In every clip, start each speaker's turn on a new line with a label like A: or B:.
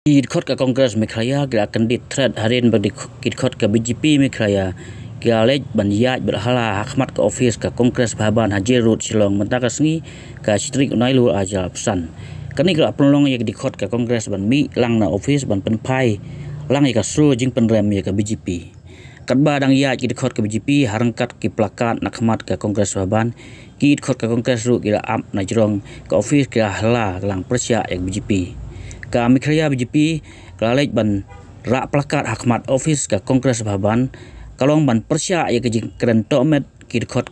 A: Kyrkait ke Kongres Mekraya gerak Kyndit thread harin bagi Kyrkait ke BJP Mekraya gerak banyak berhala hakmat ke Ophis ke Kongres Bahaban Haji Road Shillong mentaka sengi ke Strik Unailu aja pesan kini gerak penolong yang Kyrkait ke Kongres ban mi lang na Ophis ban penpai lang ya ke sru jing penrem ya ke BJP kadba dang ya Kyrkait ke BJP harangkat ki plakat nakmat ke Kongres Bahaban Kyrkait ke Kongres ru gerak am na jerong ke Ophis ke hala lang persya yang BJP kami kerja BJP kelalik ban rak plakat hakmat Ophis ke Kongres Bahaban kalong ban persya ya ke keren tomet Kyrkait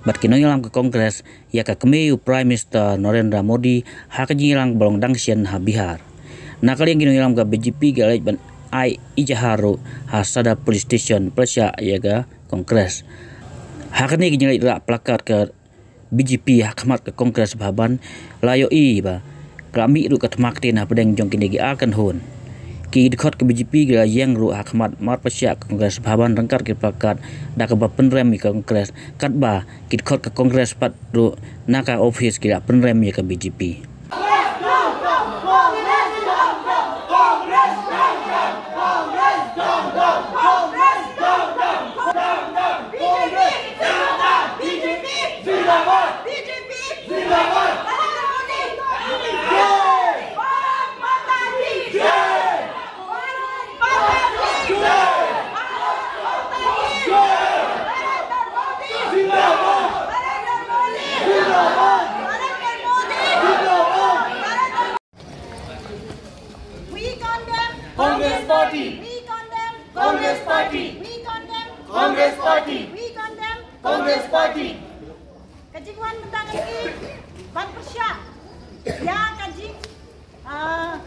A: bat kinongilang ke Kongres ya ke kemiu Prime Minister Narendra Modi hak jingilang bolong dangsian ha Bihar nakali yang kinongilang ke BJP kelalik ban ai ijaharu hasada police station persya ya ke Kongres hak ni kinongilang rak plakat ke BJP hakmat ke Kongres Bahaban layo i ba kami ru kat maktin ha pedeng jong kini akan hon Kyrkait ke BJP gerak yang ru hakmat mar persya ke Kongres Bahaban rengkat ke plakat dak ke penrem ke Kongres katba Kyrkait ke Kongres pat ru naka Ophis gerak penrem ke BJP
B: Congress Party.
C: We condemn.
B: Congress Party.
C: We condemn.
B: Congress Party.
C: We condemn.
B: Congress Party.
C: Kejiguan tentang ini ban persya. Ya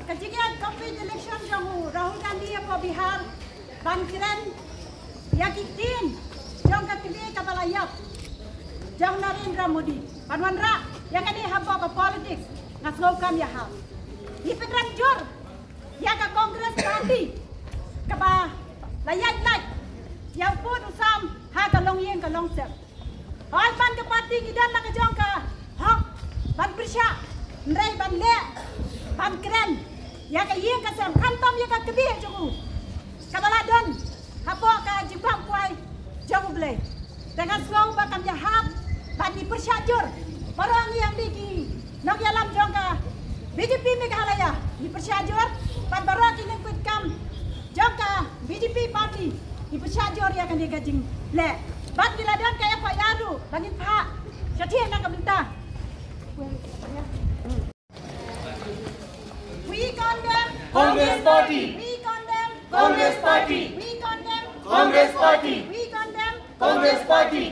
C: kejiguan COVID election jamu Rahul Gandhi apa Bihar ban keren ya kitin jong katbi kabalayap jong Narendra Modi ban wanra yang kini haba ke politik ngaslokam ya hal. Ipetran jur ya ke Kongres Parti ke ba layat laj yang pun usam ha ke long yen ke long sep hal ban ke parti gidan la ke jong ke hok ban persya ndai ban le ban keren ya ke yen ke sem kantom ya ke kebi jogu ke baladon hapo ke jibang kuai jogu ble dengan slow bakam ya hab ban di persya jur barang yang diki nok yalam jong ke BJP Meghalaya di persya jur pan barak ini kutkam jangka BJP Parti di persajur yang akan digajing le ban diladan kaya Pak Yaru bangin Pak setia nak pemerintah we condemn
B: Congress Party.
C: we condemn
B: Congress Party.
C: we condemn
B: Congress Party.
C: we condemn
B: Congress Party.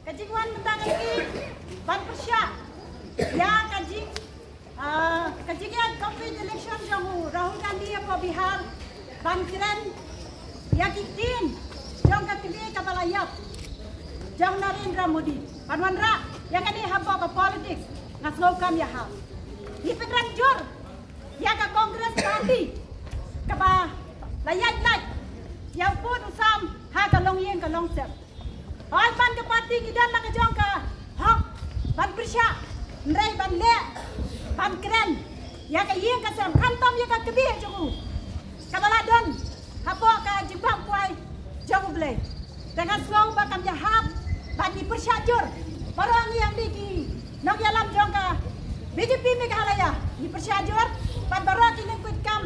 C: kejiguan tentang ini ban persya ya kajing kejiguan COVID election jamu Rahul Gandhi apa Bihar ban keren ya kitin jong katbi kabalayap jong Narendra Modi ban wanra yang kini haba ke politik ngaslokam ya hal. Ipetran jur ya ke Kongres Parti ke ba layat laj yang pun usam ha ke long yen ke long sep hal ban ke parti gidan la ke jong ke hok ban persya ndai ban le ban keren ya ke yen ke sem kantom ya ke kebi jogu ke baladon hapo ke jibang kuai jogu ble dengan slow bakam ya hab ban di persya jur barang yang diki nok yalam jong ke BJP Meghalaya di persya jur pan barak ini kutkam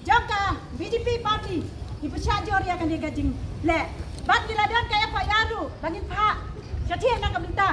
C: jangka BJP Parti di persya jur yang akan digajing le ban diladan kaya Pak Yaru bangin Pak setia nak pemerintah